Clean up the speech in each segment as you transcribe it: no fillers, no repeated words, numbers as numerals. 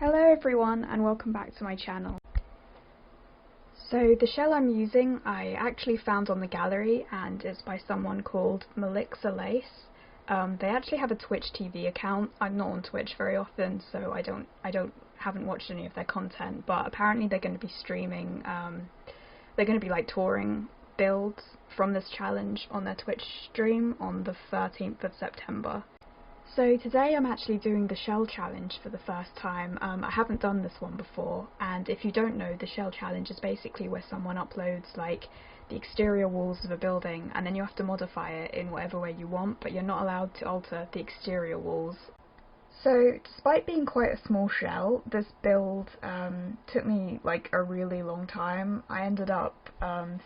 Hello everyone and welcome back to my channel. So the shell I'm using I actually found on the gallery and it's by someone called MalixaLace. They actually have a Twitch TV account. I'm not on Twitch very often, so I haven't watched any of their content, but apparently they're going to be streaming, they're going to be like touring builds from this challenge on their Twitch stream on the 13th of September. So today I'm actually doing the shell challenge for the first time. I haven't done this one before, and if you don't know, the shell challenge is basically where someone uploads like the exterior walls of a building and then you have to modify it in whatever way you want, but you're not allowed to alter the exterior walls. So despite being quite a small shell, this build took me like a really long time. I ended up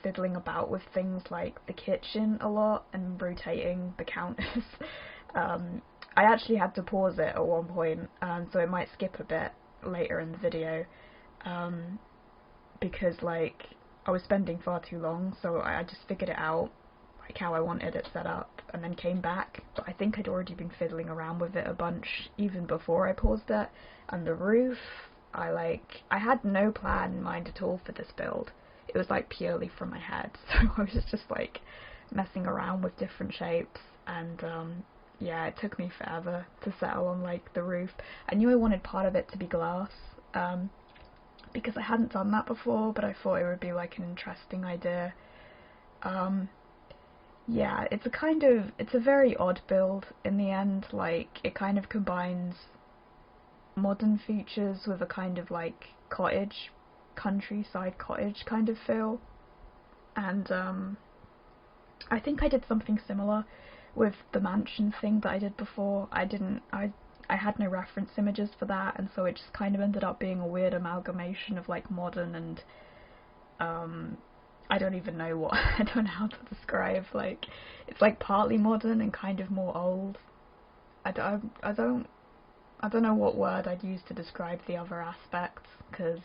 fiddling about with things like the kitchen a lot and rotating the counters. I actually had to pause it at one point, so it might skip a bit later in the video, because like I was spending far too long, so I just figured it out, like how I wanted it set up, and then came back, but I think I'd already been fiddling around with it a bunch even before I paused it. And the roof, I had no plan in mind at all for this build. It was like purely from my head, so I was just like messing around with different shapes, and yeah, it took me forever to settle on like the roof. I knew I wanted part of it to be glass, because I hadn't done that before, but I thought it would be like an interesting idea. Yeah, it's a very odd build in the end. Like, it kind of combines modern features with a kind of like cottage, countryside cottage kind of feel. And I think I did something similar with the mansion thing that I did before. I had no reference images for that, and so it just kind of ended up being a weird amalgamation of like modern and I don't even know what I don't know how to describe. Like, it's like partly modern and kind of more old. I don't know what word I'd use to describe the other aspects, because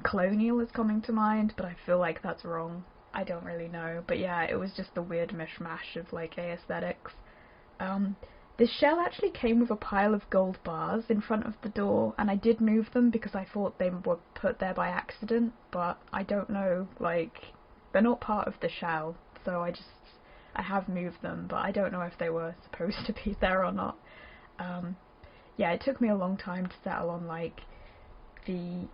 colonial is coming to mind, but I feel like that's wrong. I don't really know, but yeah, it was just a weird mishmash of like aesthetics. This shell actually came with a pile of gold bars in front of the door, and I did move them because I thought they were put there by accident, but I don't know, like, they're not part of the shell, so I have moved them, but I don't know if they were supposed to be there or not. Yeah, it took me a long time to settle on like the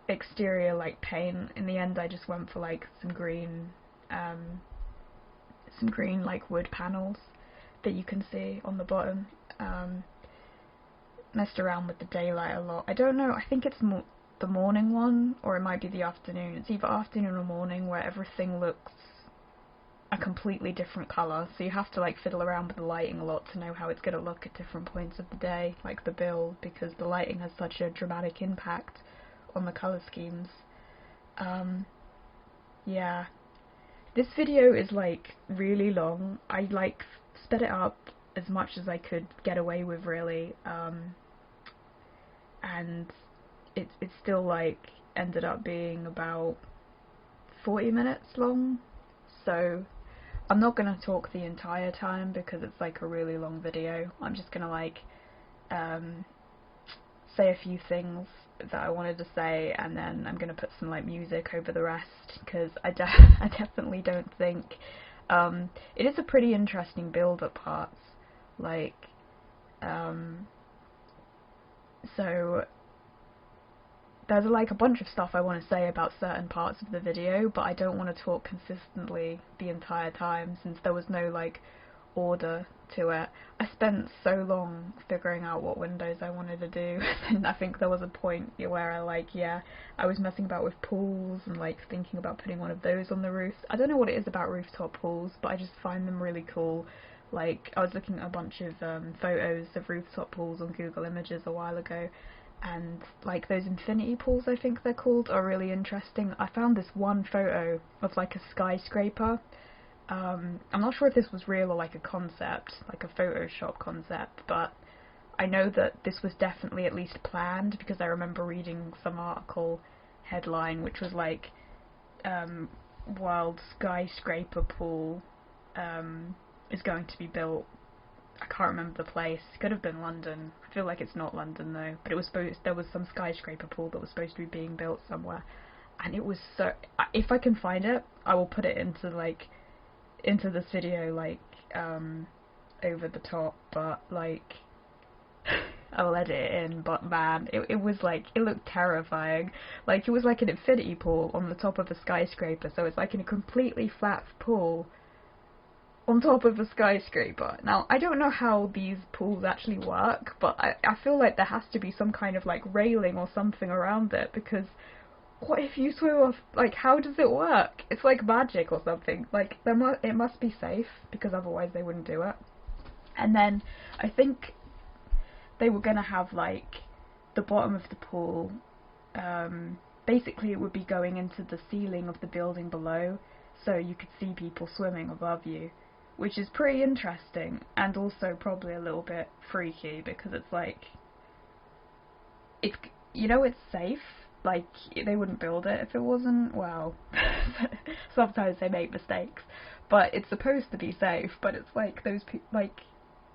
exterior like paint. In the end I just went for like some green like wood panels that you can see on the bottom. Messed around with the daylight a lot. I don't know, I think it's the morning one, or it might be the afternoon. It's either afternoon or morning where everything looks a completely different colour, so you have to like fiddle around with the lighting a lot to know how it's going to look at different points of the day, like the build, because the lighting has such a dramatic impact on the colour schemes. Yeah, this video is like really long. I like sped it up as much as I could get away with, really, and it still like ended up being about 40 minutes long, so I'm not going to talk the entire time because it's like a really long video. I'm just going to like say a few things that I wanted to say, and then I'm going to put some like music over the rest, because I definitely don't think it is a pretty interesting build at parts, like so there's like a bunch of stuff I want to say about certain parts of the video, but I don't want to talk consistently the entire time since there was no like order to it. I spent so long figuring out what windows I wanted to do, and I think there was a point where I was messing about with pools and like thinking about putting one of those on the roof. I don't know what it is about rooftop pools, but I just find them really cool. Like, I was looking at a bunch of photos of rooftop pools on Google Images a while ago, and like those infinity pools, I think they're called, are really interesting. I found this one photo of like a skyscraper. I'm not sure if this was real or like a concept, like a Photoshop concept, but I know that this was definitely at least planned, because I remember reading some article headline which was like world skyscraper pool is going to be built I can't remember the place. It could have been London. I feel like it's not London though. But it was there was some skyscraper pool that was supposed to be being built somewhere, and it was so. If I can find it, I will put it into this video over the top. But like, I will edit it in. But man, it was like, it looked terrifying. Like, it was like an infinity pool on the top of a skyscraper. So it's like in a completely flat pool on top of a skyscraper. Now, I don't know how these pools actually work, but I feel like there has to be some kind of like railing or something around it, because what if you swim off, like, how does it work? It's like magic or something. Like, it must be safe, because otherwise they wouldn't do it. And then I think they were gonna have like the bottom of the pool, basically it would be going into the ceiling of the building below, so you could see people swimming above you, which is pretty interesting, and also probably a little bit freaky, because it's like, it's, you know, it's safe. Like, they wouldn't build it if it wasn't. Well, sometimes they make mistakes, but it's supposed to be safe. But it's like those like,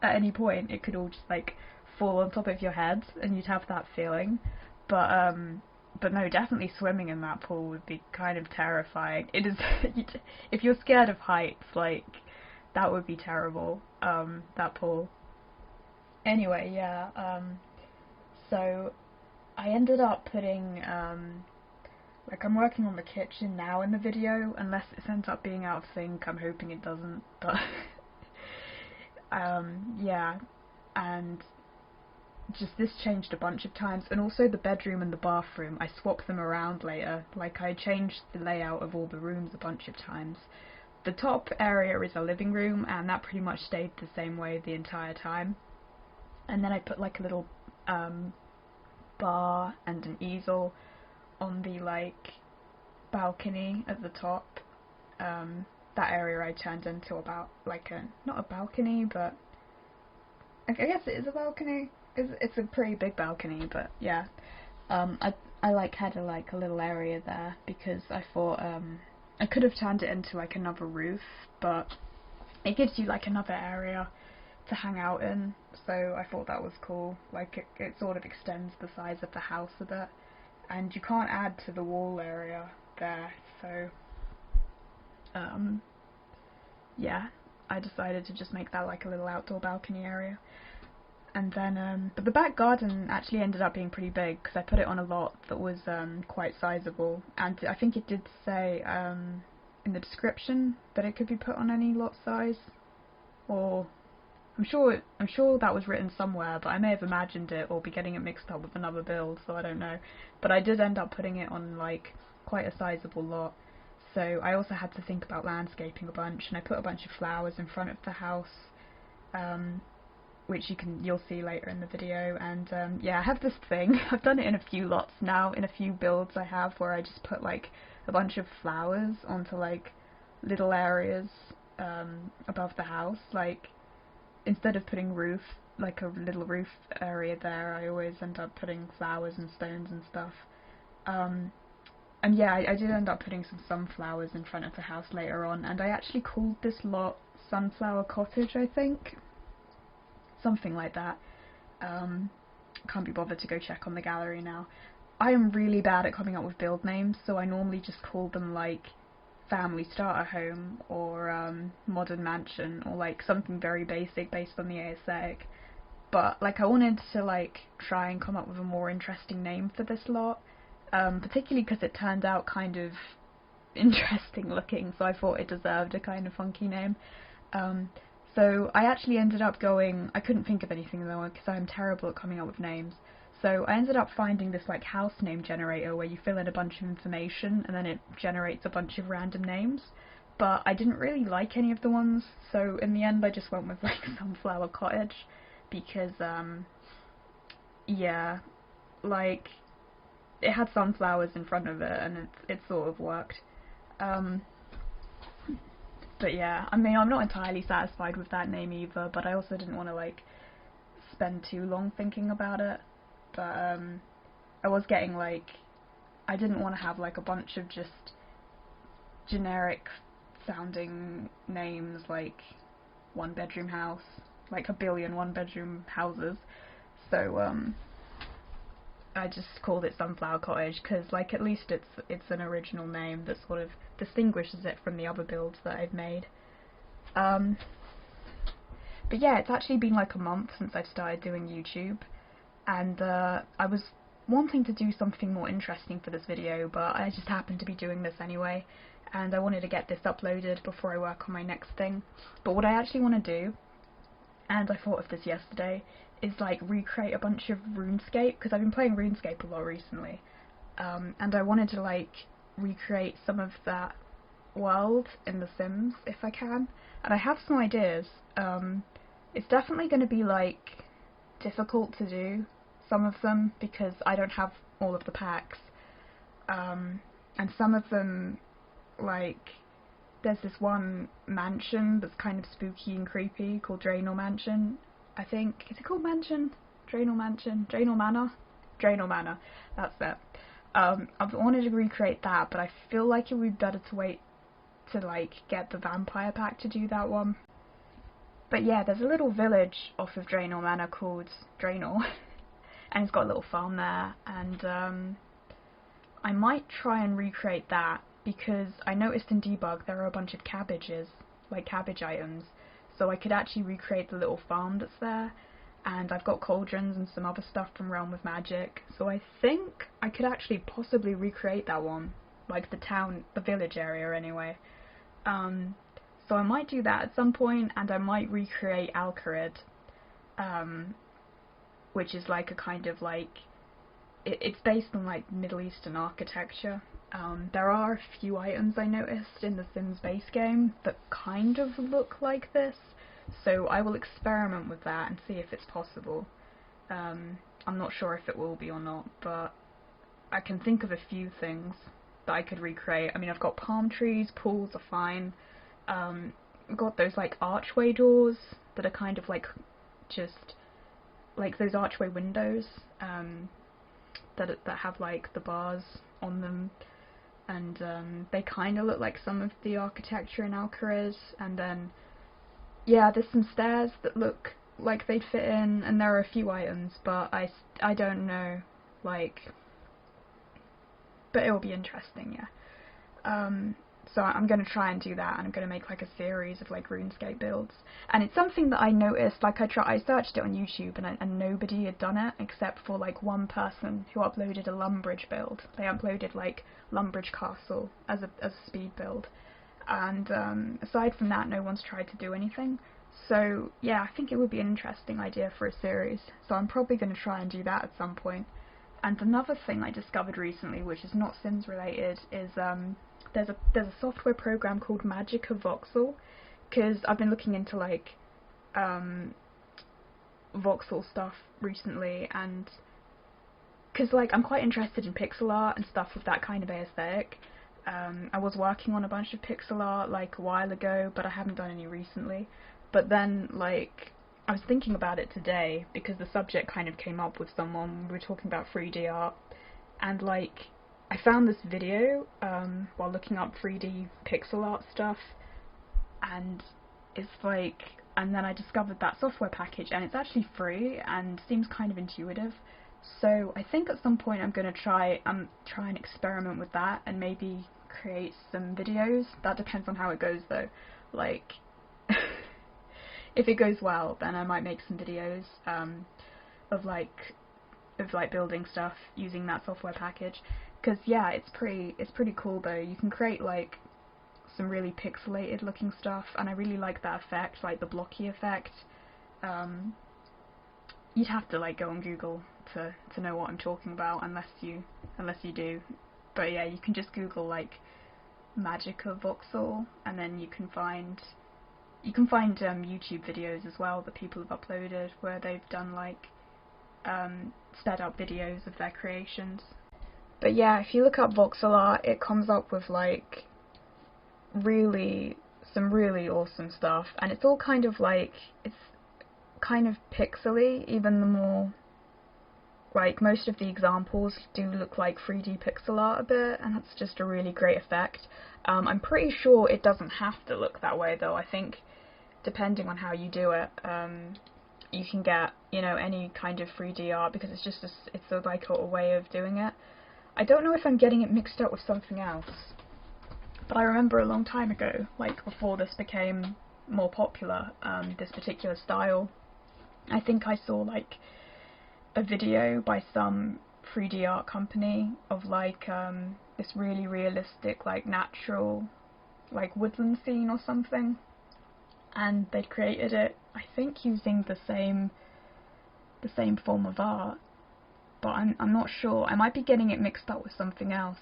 at any point it could all just like fall on top of your head, and you'd have that feeling. But no, definitely swimming in that pool would be kind of terrifying. It is. If you're scared of heights, like, that would be terrible. That pool. Anyway, yeah. So I ended up putting, like, I'm working on the kitchen now in the video, unless it ends up being out of sync. I'm hoping it doesn't, but yeah, and just this changed a bunch of times, and also the bedroom and the bathroom, I swapped them around later. Like, I changed the layout of all the rooms a bunch of times. The top area is a living room, and that pretty much stayed the same way the entire time. And then I put like a little bar and an easel on the like balcony at the top. That area I turned into about like not a balcony, but I guess it is a balcony. It's a pretty big balcony, but yeah. I like had a little area there, because I thought I could have turned it into like another roof, but it gives you like another area to hang out in, so I thought that was cool. Like, it sort of extends the size of the house a bit, and you can't add to the wall area there, so yeah, I decided to just make that like a little outdoor balcony area. And then, but the back garden actually ended up being pretty big, because I put it on a lot that was quite sizable, and I think it did say in the description that it could be put on any lot size, or I'm sure that was written somewhere, but I may have imagined it or be getting it mixed up with another build, so I don't know. But I did end up putting it on like quite a sizable lot, so I also had to think about landscaping a bunch, and I put a bunch of flowers in front of the house, which you'll see later in the video. And yeah, I have this thing, I've done it in a few lots now, in a few builds I have, where I just put like a bunch of flowers onto like little areas above the house. Like, instead of putting like a little roof area there, I always end up putting flowers and stones and stuff. And yeah, I did end up putting some sunflowers in front of the house later on, and I actually called this lot Sunflower Cottage, I think. Something like that. Can't be bothered to go check on the gallery now. I am really bad at coming up with build names, so I normally just call them like Family Starter Home, or Modern Mansion, or like something very basic based on the aesthetic. But like, I wanted to like try and come up with a more interesting name for this lot, particularly because it turned out kind of interesting looking, so I thought it deserved a kind of funky name. So I actually ended up going, I couldn't think of anything though, because I'm terrible at coming up with names. So I ended up finding this like house name generator where you fill in a bunch of information and then it generates a bunch of random names. But I didn't really like any of the ones, so in the end I just went with like Sunflower Cottage, because yeah, like, it had sunflowers in front of it, and it sort of worked. But yeah, I mean, I'm not entirely satisfied with that name either, but I also didn't want to like spend too long thinking about it. But I was getting like, I didn't want to have like a bunch of just generic sounding names, like one bedroom house, like a billion one-bedroom houses. So I just called it Sunflower Cottage because, like, at least it's an original name that sort of distinguishes it from the other builds that I've made. But yeah, it's actually been like a month since I've started doing YouTube, and I was wanting to do something more interesting for this video, but I just happened to be doing this anyway, and I wanted to get this uploaded before I work on my next thing. But what I actually want to do, and I thought of this yesterday, is like recreate a bunch of RuneScape, because I've been playing RuneScape a lot recently, and I wanted to like recreate some of that world in The Sims if I can, and I have some ideas. It's definitely going to be like difficult to do some of them because I don't have all of the packs, and some of them, like, there's this one mansion that's kind of spooky and creepy called Draenor Mansion, I think. Is it called Mansion? Draenor Mansion? Draenor Manor? Draenor Manor, that's it. I've wanted to recreate that, but I feel like it would be better to wait to like get the vampire pack to do that one. But yeah, there's a little village off of Draenor Manor called Draenor, and it's got a little farm there, and I might try and recreate that, because I noticed in debug there are a bunch of cabbages, like cabbage items, so I could actually recreate the little farm that's there, and I've got cauldrons and some other stuff from Realm of Magic, so I think I could actually possibly recreate that one, like the town, the village area anyway. So I might do that at some point, and I might recreate Alcarid, which is like a kind of like, it's based on like Middle Eastern architecture. There are a few items I noticed in the Sims base game that kind of look like this, so I will experiment with that and see if it's possible. I'm not sure if it will be or not, but I can think of a few things that I could recreate. I mean, I've got palm trees, pools are fine. I've got those like archway doors that are kind of like just like those archway windows that have like the bars on them, and they kind of look like some of the architecture in Alcaraz. And then yeah, there's some stairs that look like they'd fit in, and there are a few items, but I don't know, like, but it will be interesting, yeah. So I'm going to try and do that, and I'm going to make like a series of like RuneScape builds. And it's something that I noticed, like I searched it on YouTube, and nobody had done it except for like one person who uploaded a Lumbridge build. They uploaded like Lumbridge Castle as a speed build, and aside from that, no one's tried to do anything. So yeah, I think it would be an interesting idea for a series, so I'm probably going to try and do that at some point. And another thing I discovered recently, which is not Sims related, is there's a software program called MagicalVoxel, because I've been looking into like voxel stuff recently, and because like I'm quite interested in pixel art and stuff with that kind of aesthetic. I was working on a bunch of pixel art like a while ago, but I haven't done any recently. But then like I was thinking about it today because the subject kind of came up with someone. We were talking about 3D art, and like I found this video while looking up 3D pixel art stuff, and it's like, and then I discovered that software package, and it's actually free and seems kind of intuitive. So I think at some point I'm going to try and experiment with that and maybe create some videos. That depends on how it goes though. Like if it goes well, then I might make some videos of like building stuff using that software package. Because yeah, it's pretty cool though. You can create like some really pixelated looking stuff, and I really like that effect, like the blocky effect. You'd have to like go on Google to know what I'm talking about, unless you do. But yeah, you can just Google like MagicalVoxel, and then you can find YouTube videos as well that people have uploaded where they've done like sped up videos of their creations. But yeah, if you look up voxel art, it comes up with like some really awesome stuff, and it's all kind of like, it's kind of pixely, even the more, like, most of the examples do look like 3D pixel art a bit, and that's just a really great effect. I'm pretty sure it doesn't have to look that way though. I think depending on how you do it, you can get, you know, any kind of 3D art, because it's just like a way of doing it. I don't know if I'm getting it mixed up with something else, but I remember a long time ago, like before this became more popular, this particular style, I think I saw like a video by some 3D art company of like this really realistic, like natural, like woodland scene or something, and they'd created it, I think, using the same form of art, but I'm not sure. I might be getting it mixed up with something else,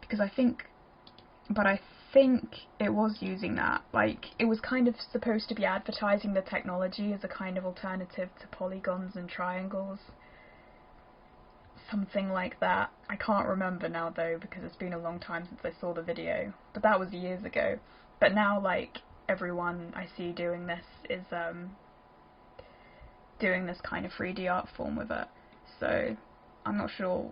because I think it was using that. Like, it was kind of supposed to be advertising the technology as a kind of alternative to polygons and triangles. Something like that. I can't remember now though, because it's been a long time since I saw the video, but that was years ago. But now, like, everyone I see doing this is doing this kind of 3D art form with it. So I'm not sure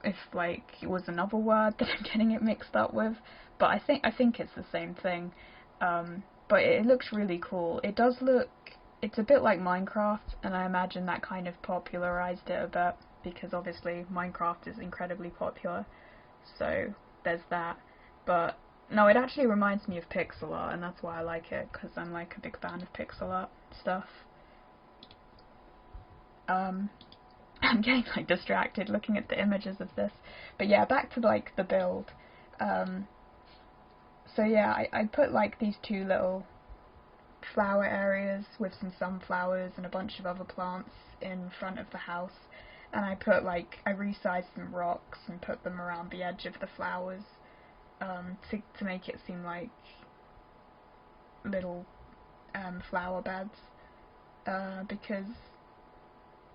if like it was another word that I'm getting it mixed up with, but I think it's the same thing. But it looks really cool. It does look, it's a bit like Minecraft, and I imagine that kind of popularized it a bit, because obviously Minecraft is incredibly popular, so there's that. But no, it actually reminds me of pixel art, and that's why I like it, because I'm like a big fan of pixel art stuff. I'm getting like distracted looking at the images of this, but yeah, back to like the build. So yeah, I put like these two little flower areas with some sunflowers and a bunch of other plants in front of the house, and I resized some rocks and put them around the edge of the flowers, to make it seem like little flower beds, because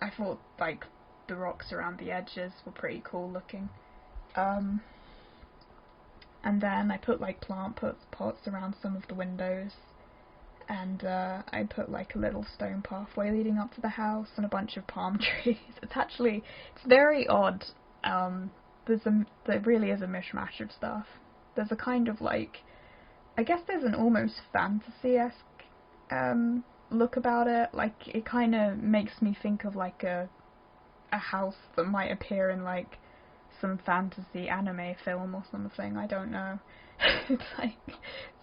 I thought like the rocks around the edges were pretty cool looking. And then I put like plant pots around some of the windows, and I put like a little stone pathway leading up to the house and a bunch of palm trees. It's very odd. There really is a mishmash of stuff. There's a kind of like, I guess there's an almost fantasy-esque look about it. Like, it kind of makes me think of like a house that might appear in like some fantasy anime film or something. I don't know. It's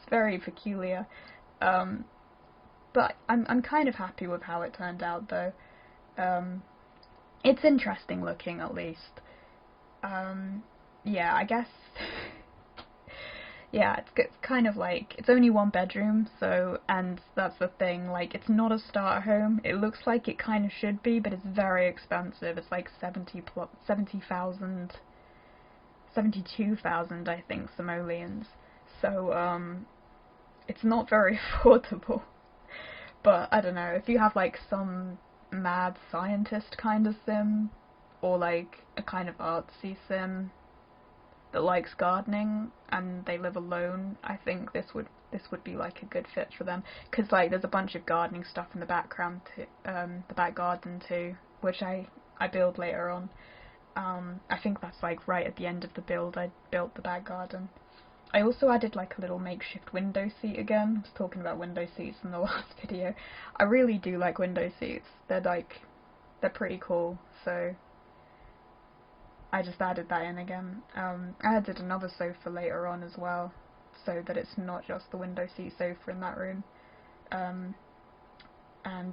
very peculiar. But I'm kind of happy with how it turned out though. It's interesting looking, at least. Yeah, I guess. Yeah, it's kind of like, it's only one bedroom, so, and that's the thing, like, it's not a starter home. It looks like it kind of should be, but it's very expensive. It's like 72,000, I think, simoleons. So, it's not very affordable. But, I don't know, if you have, like, some mad scientist kind of sim, or, like, a kind of artsy sim that likes gardening and they live alone, I think this would be like a good fit for them, because like there's a bunch of gardening stuff in the background too, the back garden too, which I build later on. I think that's like right at the end of the build. I built the back garden. I also added like a little makeshift window seat again. I was talking about window seats in the last video. I really do like window seats. They're pretty cool, so I just added that in again. I added another sofa later on as well, so that it's not just the window seat sofa in that room. And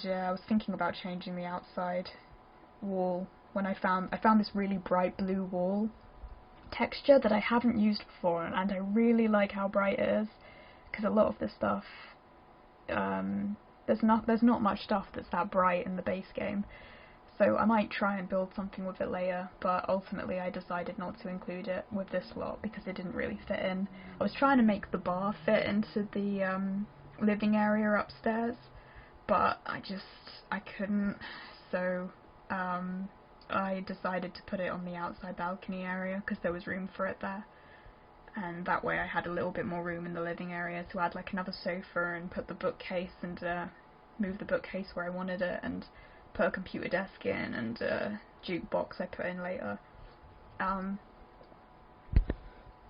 yeah, I was thinking about changing the outside wall when I found this really bright blue wall texture that I haven't used before, and I really like how bright it is, because a lot of this stuff, there's not much stuff that's that bright in the base game. So I might try and build something with it later, but ultimately I decided not to include it with this lot because it didn't really fit in. I was trying to make the bar fit into the living area upstairs, but I couldn't, so I decided to put it on the outside balcony area because there was room for it there. And that way I had a little bit more room in the living area to add like another sofa and put the bookcase and move the bookcase where I wanted it, and put a computer desk in, and a jukebox I put in later.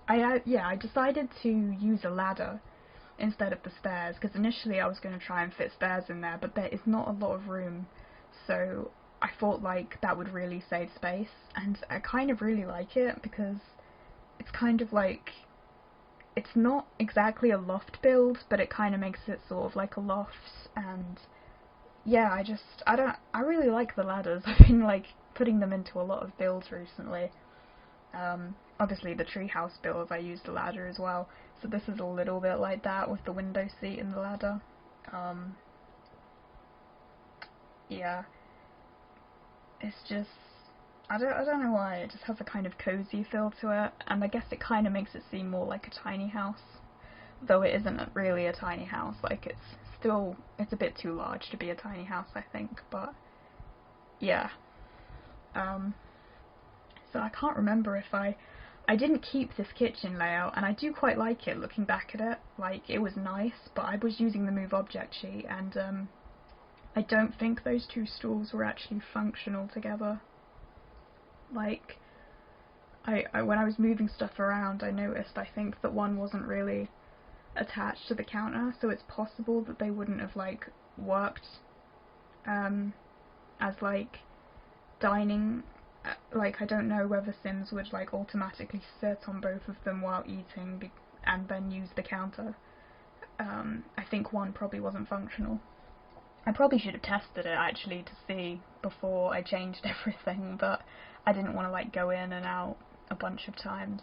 I decided to use a ladder instead of the stairs, because initially I was going to try and fit stairs in there, but there is not a lot of room, so I thought like that would really save space, and I kind of really like it because it's kind of like, it's not exactly a loft build, but it kind of makes it sort of like a loft. And yeah, I really like the ladders. I've been like putting them into a lot of builds recently. Obviously the treehouse builds I used a ladder as well, so this is a little bit like that with the window seat and the ladder. Yeah, it's just, I don't know why, it just has a kind of cozy feel to it, and I guess it kind of makes it seem more like a tiny house, though it isn't really a tiny house. Like, it's a bit too large to be a tiny house, I think. But yeah, so I can't remember if I didn't keep this kitchen layout, and I do quite like it looking back at it. Like, it was nice, but I was using the move object sheet, and I don't think those two stools were actually functional together. Like, when I was moving stuff around, I noticed, I think, that one wasn't really attached to the counter, so it's possible that they wouldn't have like worked as like dining. Like, I don't know whether Sims would like automatically sit on both of them while eating and then use the counter. I think one probably wasn't functional. I probably should have tested it actually to see before I changed everything, but I didn't want to like go in and out a bunch of times.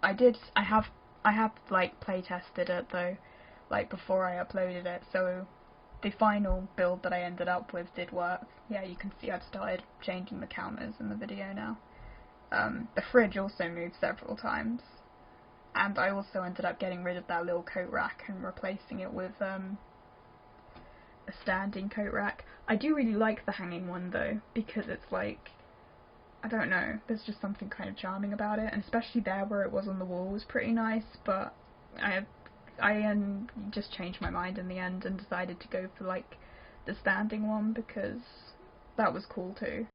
I have like play tested it though, like before I uploaded it, so the final build that I ended up with did work. Yeah, you can see I've started changing the counters in the video now. The fridge also moved several times, and I also ended up getting rid of that little coat rack and replacing it with a standing coat rack. I do really like the hanging one though, because it's like, I don't know, there's just something kind of charming about it, and especially there where it was on the wall was pretty nice, but I just changed my mind in the end and decided to go for like the standing one because that was cool too.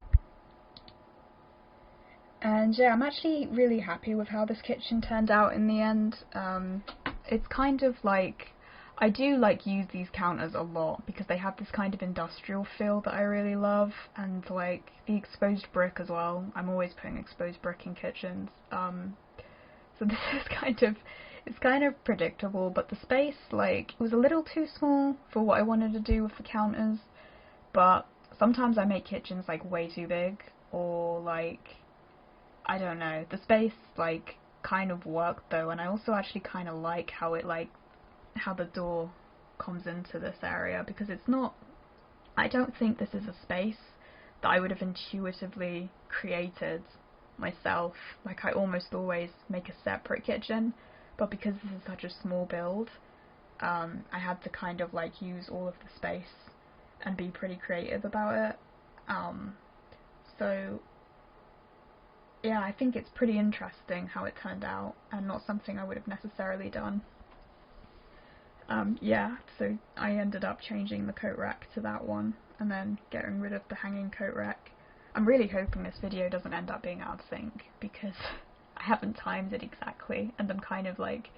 And yeah, I'm actually really happy with how this kitchen turned out in the end. It's kind of like, I do like use these counters a lot because they have this kind of industrial feel that I really love, and like the exposed brick as well. I'm always putting exposed brick in kitchens. So this is it's kind of predictable, but the space, like, it was a little too small for what I wanted to do with the counters. But sometimes I make kitchens like way too big, or like, I don't know, the space like kind of worked though, and I also actually kind of like how it how the door comes into this area, because it's not, I don't think this is a space that I would have intuitively created myself. Like, I almost always make a separate kitchen, but because this is such a small build, I had to kind of like use all of the space and be pretty creative about it. So yeah, I think it's pretty interesting how it turned out, and not something I would have necessarily done. Yeah, so I ended up changing the coat rack to that one, and then getting rid of the hanging coat rack. I'm really hoping this video doesn't end up being out of sync, because I haven't timed it exactly, and I'm kind of like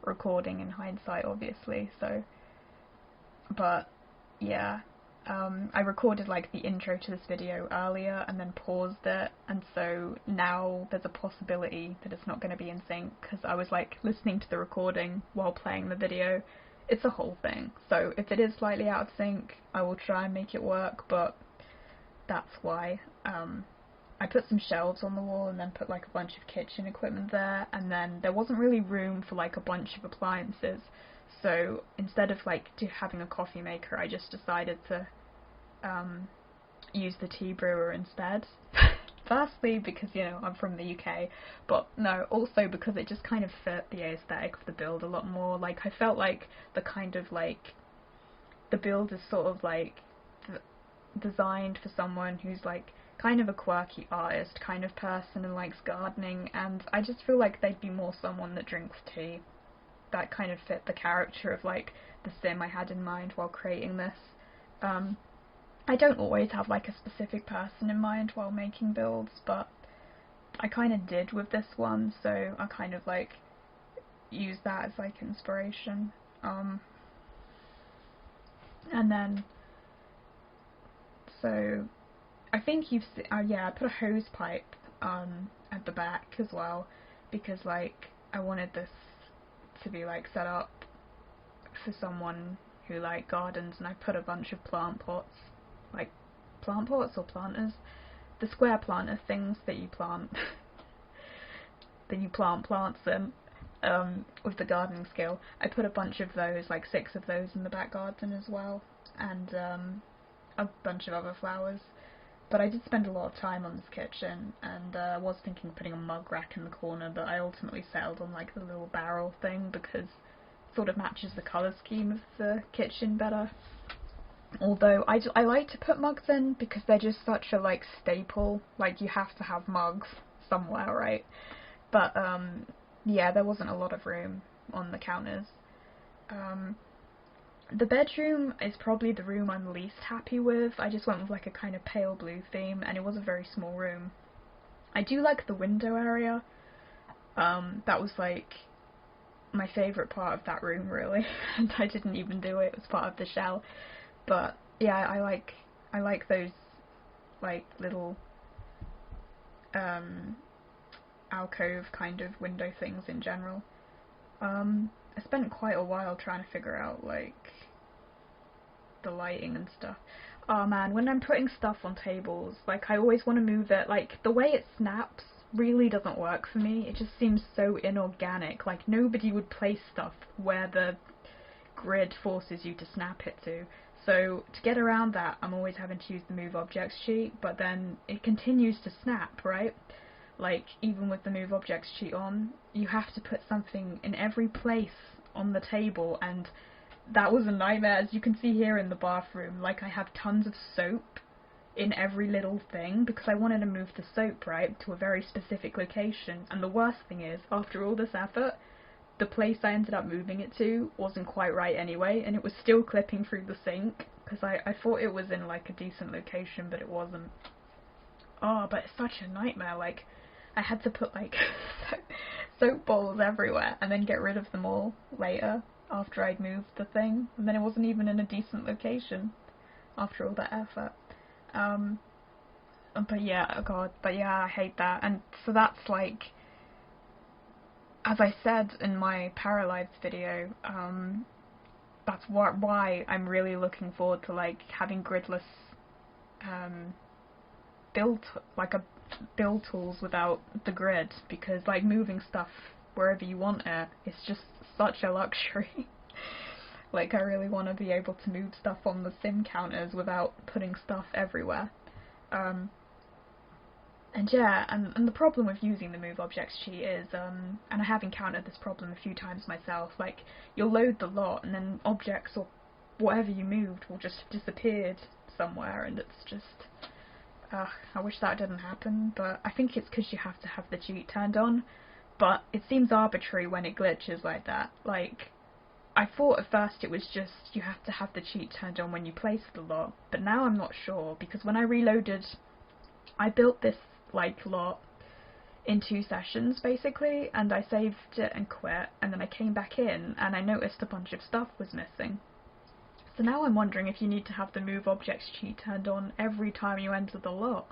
recording in hindsight, obviously, so. But yeah, I recorded like the intro to this video earlier and then paused it, and so now there's a possibility that it's not going to be in sync, because I was like listening to the recording while playing the video. It's a whole thing, so if it is slightly out of sync, I will try and make it work, but that's why. I put some shelves on the wall and then put like a bunch of kitchen equipment there, and then there wasn't really room for like a bunch of appliances, so instead of like having a coffee maker, I just decided to use the tea brewer instead. Firstly because, you know, I'm from the UK, but no, also because it just kind of fit the aesthetic of the build a lot more. Like, I felt like the kind of like, the build is sort of like designed for someone who's like kind of a quirky artist kind of person and likes gardening, and I just feel like they'd be more someone that drinks tea. That kind of fit the character of like the sim I had in mind while creating this. I don't always have like a specific person in mind while making builds, but I kind of did with this one, so I kind of like used that as like inspiration. And then, so I think you've yeah, I put a hose pipe at the back as well, because like I wanted this to be like set up for someone who like gardens, and I put a bunch of plant pots, like plant pots or planters, the square planter things that you plant that you plant plants in with the gardening skill. I put a bunch of those, like 6 of those in the back garden as well, and a bunch of other flowers. But I did spend a lot of time on this kitchen, and I was thinking of putting a mug rack in the corner, but I ultimately settled on like the little barrel thing because it sort of matches the colour scheme of the kitchen better. Although I like to put mugs in because they're just such a like staple, like you have to have mugs somewhere, right? But yeah, there wasn't a lot of room on the counters. The bedroom is probably the room I'm least happy with. I just went with like a kind of pale blue theme, and it was a very small room. I do like the window area. That was like my favourite part of that room, really, and I didn't even do it. It was part of the shell. But yeah, I like those like little alcove kind of window things in general. I spent quite a while trying to figure out like the lighting and stuff. Oh man, when I'm putting stuff on tables, like I always want to move it, like the way it snaps really doesn't work for me. It just seems so inorganic. Like nobody would place stuff where the grid forces you to snap it to. So to get around that, I'm always having to use the move objects sheet, but then it continues to snap, right? Like even with the move objects sheet on, you have to put something in every place on the table, and that was a nightmare. As you can see here in the bathroom, like I have tons of soap in every little thing because I wanted to move the soap, right, to a very specific location. And the worst thing is, after all this effort, the place I ended up moving it to wasn't quite right anyway, and it was still clipping through the sink because I thought it was in like a decent location, but it wasn't. Oh, but it's such a nightmare. Like I had to put like soap bowls everywhere and then get rid of them all later after I'd moved the thing, and then it wasn't even in a decent location after all that effort. But yeah, oh god, but yeah, I hate that. And so that's like, as I said in my Paralives video, that's why I'm really looking forward to like having gridless build tools without the grid, because like moving stuff wherever you want it is just such a luxury. Like I really want to be able to move stuff on the sim counters without putting stuff everywhere. And yeah, and the problem with using the move objects sheet is, and I have encountered this problem a few times myself, like you'll load the lot and then objects or whatever you moved will just have disappeared somewhere, and it's just, I wish that didn't happen, but I think it's because you have to have the cheat turned on, but it seems arbitrary when it glitches like that. Like, I thought at first it was just you have to have the cheat turned on when you place the lot, but now I'm not sure, because when I reloaded, I built this like lot in 2 sessions basically, and I saved it and quit, and then I came back in and I noticed a bunch of stuff was missing. So now I'm wondering if you need to have the move objects cheat turned on every time you enter the lot,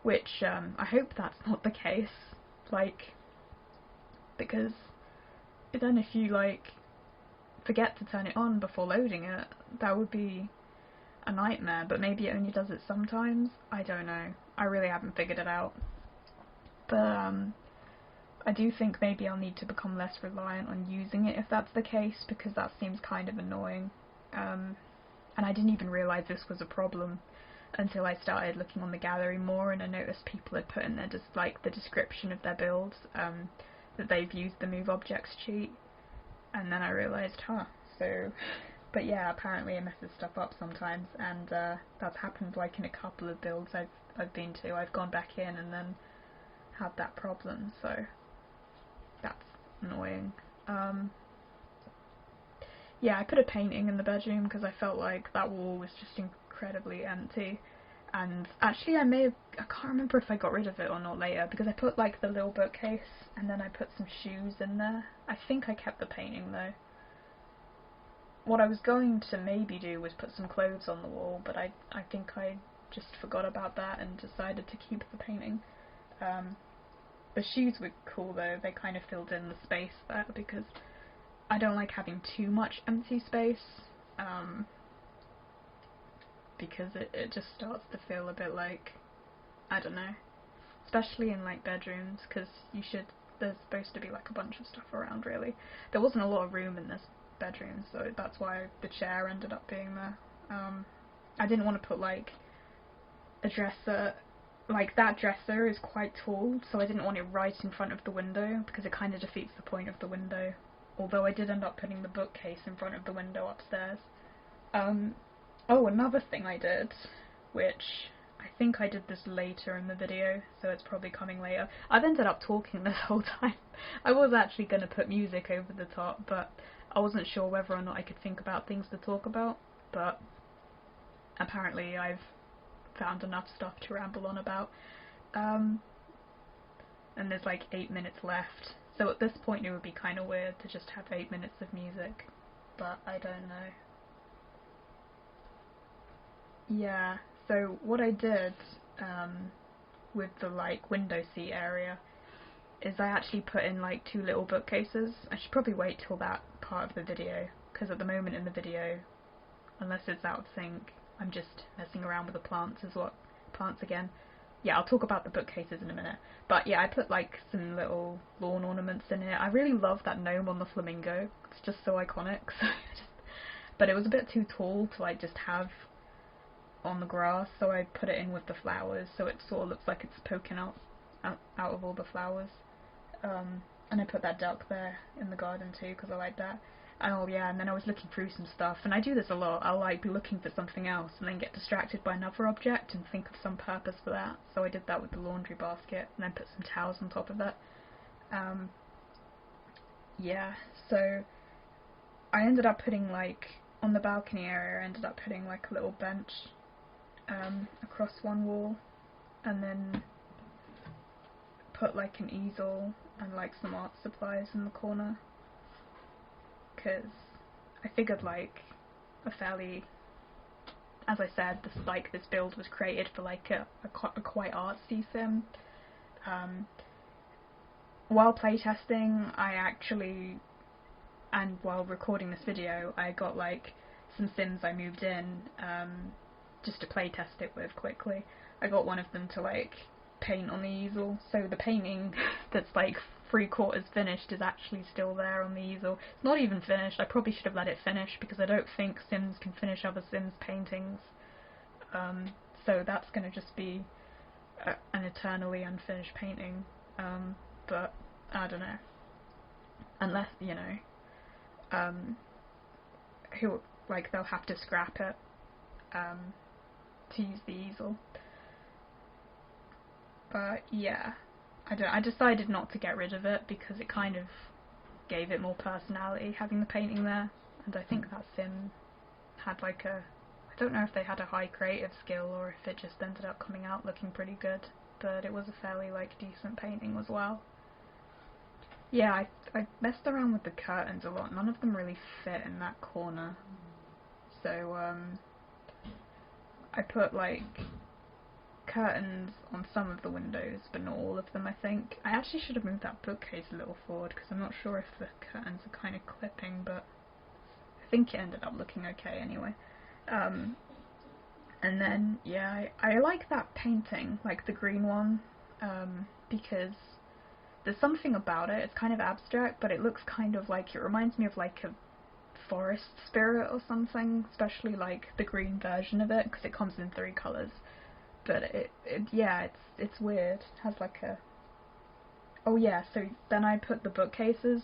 which I hope that's not the case, like, because then if you like forget to turn it on before loading it, that would be a nightmare. But maybe it only does it sometimes, I don't know, I really haven't figured it out. But I do think maybe I'll need to become less reliant on using it if that's the case, because that seems kind of annoying. And I didn't even realise this was a problem until I started looking on the gallery more, and I noticed people had put in their like the description of their builds that they've used the move objects cheat, and then I realised, so. But yeah, apparently it messes stuff up sometimes, and that's happened like in a couple of builds I've been to. I've gone back in and then had that problem, so that's annoying. Yeah, I put a painting in the bedroom because I felt like that wall was just incredibly empty, And actually I can't remember if I got rid of it or not later, because I put like the little bookcase and then I put some shoes in there. I think I kept the painting though. What I was going to maybe do was put some clothes on the wall, but I think I just forgot about that and decided to keep the painting. The shoes were cool though, they kind of filled in the space there, because I don't like having too much empty space, because it just starts to feel a bit like, I don't know, especially in like bedrooms, because there's supposed to be like a bunch of stuff around really. There wasn't a lot of room in this bedroom, so that's why the chair ended up being there. I didn't want to put like a dresser, like that dresser is quite tall, so I didn't want it right in front of the window because it kind of defeats the point of the window, although I did end up putting the bookcase in front of the window upstairs. Oh, another thing I did, which I think I did this later in the video, so it's probably coming later. I've ended up talking this whole time. I was actually going to put music over the top, but I wasn't sure whether or not I could think about things to talk about, but apparently I've found enough stuff to ramble on about. And there's like 8 minutes left, so at this point it would be kind of weird to just have 8 minutes of music, but I don't know. Yeah, so what I did with the like window seat area is I actually put in like 2 little bookcases. I should probably wait till that part of the video, because at the moment in the video, unless it's out of sync, I'm just messing around with the plants again. Yeah, I'll talk about the bookcases in a minute. But yeah, I put like some little lawn ornaments in it. I really love that gnome on the flamingo. It's just so iconic. But it was a bit too tall to like just have on the grass, so I put it in with the flowers, so it sort of looks like it's poking out of all the flowers. And I put that duck there in the garden too, because I like that. And oh yeah, and then I was looking through some stuff, and I do this a lot. I'll like be looking for something else and then get distracted by another object and think of some purpose for that. So I did that with the laundry basket, and then put some towels on top of that. Yeah, so I ended up putting like, on the balcony area, I ended up putting like a little bench across one wall, and then put like an easel and like some art supplies in the corner, because I figured like a fairly, as I said, this build was created for like a quite artsy sim. While playtesting, and while recording this video, I got like some sims I moved in just to playtest it with quickly. I got one of them to like paint on the easel, so the painting that's like 3/4 finished is actually still there on the easel. It's not even finished. I probably should have let it finish, because I don't think Sims can finish other Sims paintings. So that's going to just be an eternally unfinished painting. But I don't know. Unless, you know, they'll have to scrap it to use the easel. But yeah, I decided not to get rid of it, because it kind of gave it more personality having the painting there, and I think that sim had like I don't know if they had a high creative skill or if it just ended up coming out looking pretty good, but it was a fairly like decent painting as well. Yeah, I messed around with the curtains a lot. None of them really fit in that corner, so I put like curtains on some of the windows, but not all of them, I think. I actually should have moved that bookcase a little forward, because I'm not sure if the curtains are kind of clipping, but I think it ended up looking okay anyway. And then, yeah, I like that painting, like the green one, because there's something about it. It's kind of abstract, but it looks kind of like, it reminds me of like a forest spirit or something, especially like the green version of it, because it comes in 3 colours. But yeah, it's weird. It has like a... Oh yeah, so then I put the bookcases.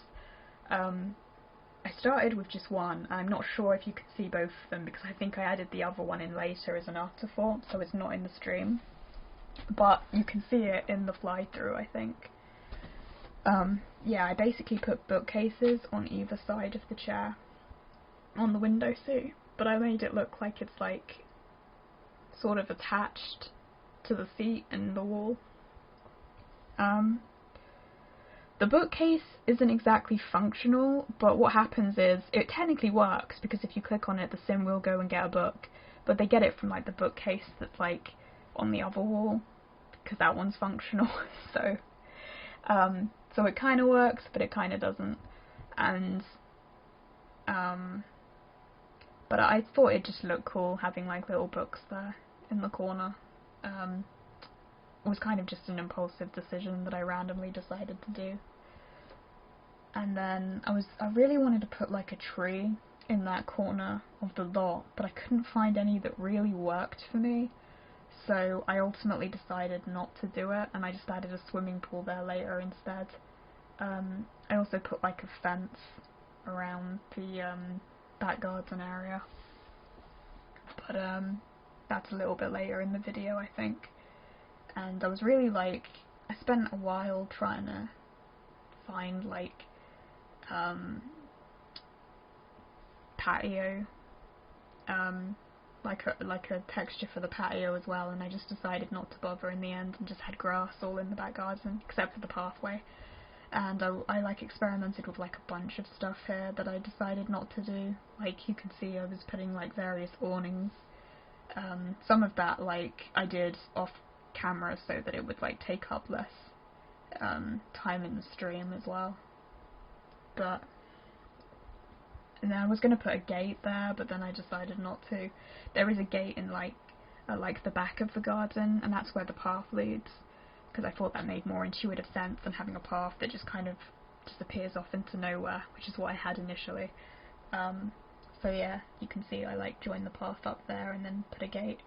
I started with just one. I'm not sure if you could see both of them, because I think I added the other one in later as an afterthought, so it's not in the stream. But you can see it in the fly-through, I think. Yeah, I basically put bookcases on either side of the chair, on the window seat, but I made it look like it's like sort of attached to the seat and the wall. The bookcase isn't exactly functional, but what happens is it technically works, because if you click on it the sim will go and get a book, but they get it from like the bookcase that's like on the other wall, because that one's functional. So it kind of works, but it kind of doesn't. And but I thought it just looked cool having like little books there in the corner. It was kind of just an impulsive decision that I randomly decided to do. And then I really wanted to put like a tree in that corner of the lot, but I couldn't find any that really worked for me. So I ultimately decided not to do it, and I just added a swimming pool there later instead. I also put like a fence around the back garden area, but that's a little bit later in the video, I think. And I was really like, I spent a while trying to find like patio, like a texture for the patio as well, and I just decided not to bother in the end and just had grass all in the back garden except for the pathway. And I like experimented with like a bunch of stuff here that I decided not to do. Like you can see I was putting like various awnings. Some of that like I did off camera so that it would like take up less time in the stream as well. But and then I was going to put a gate there, but then I decided not to. There is a gate in like the back of the garden, and that's where the path leads, because I thought that made more intuitive sense than having a path that just kind of disappears off into nowhere, which is what I had initially. So yeah, you can see I like joined the path up there and then put a gate.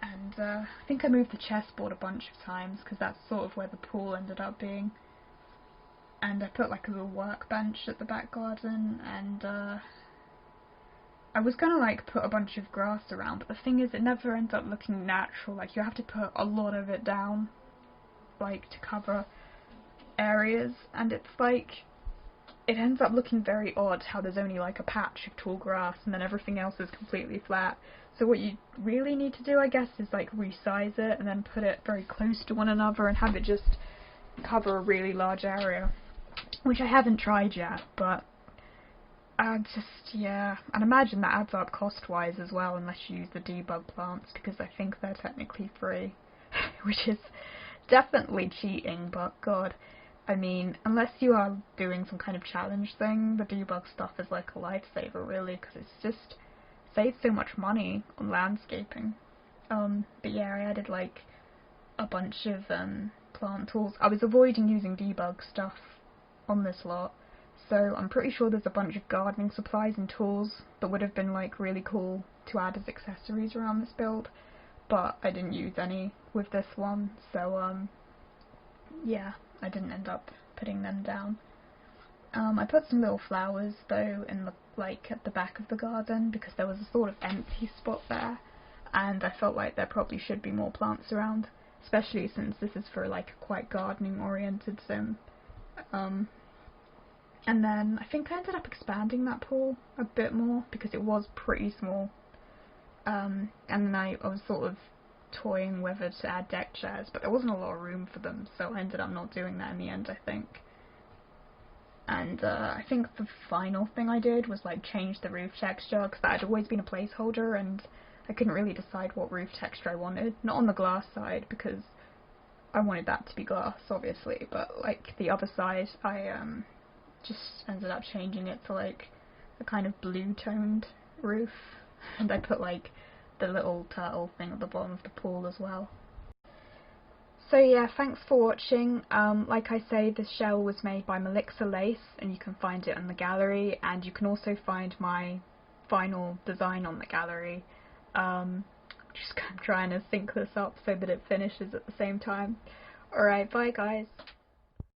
And I think I moved the chessboard a bunch of times, because that's sort of where the pool ended up being. And I put like a little workbench at the back garden, and I was gonna like put a bunch of grass around, but the thing is it never ends up looking natural. Like you have to put a lot of it down, like to cover areas, and it's like it ends up looking very odd how there's only like a patch of tall grass and then everything else is completely flat. So what you really need to do, I guess, is like resize it and then put it very close to one another and have it just cover a really large area, which I haven't tried yet, but yeah, and imagine that adds up cost-wise as well, unless you use the debug plants, because I think they're technically free, which is definitely cheating, but god, I mean, unless you are doing some kind of challenge thing, the debug stuff is like a lifesaver really, because it's just saves so much money on landscaping. But yeah, I added like a bunch of plant tools. I was avoiding using debug stuff on this lot, so I'm pretty sure there's a bunch of gardening supplies and tools that would have been like really cool to add as accessories around this build, but I didn't use any with this one, so yeah, I didn't end up putting them down. I put some little flowers though in the at the back of the garden, because there was a sort of empty spot there, and I felt like there probably should be more plants around, especially since this is for like a quite gardening oriented sim. And then I think I ended up expanding that pool a bit more because it was pretty small. And then I was sort of toying whether to add deck chairs, but there wasn't a lot of room for them, so I ended up not doing that in the end, I think. And I think the final thing I did was like change the roof texture, because that had always been a placeholder and I couldn't really decide what roof texture I wanted. Not on the glass side, because I wanted that to be glass obviously, but like the other side I just ended up changing it to like a kind of blue toned roof, and I put like the little turtle thing at the bottom of the pool as well. So yeah, thanks for watching. Like I say, this shell was made by MalixaLace, and you can find it on the gallery, and you can also find my final design on the gallery. Just trying to sync this up so that it finishes at the same time. Alright, bye guys.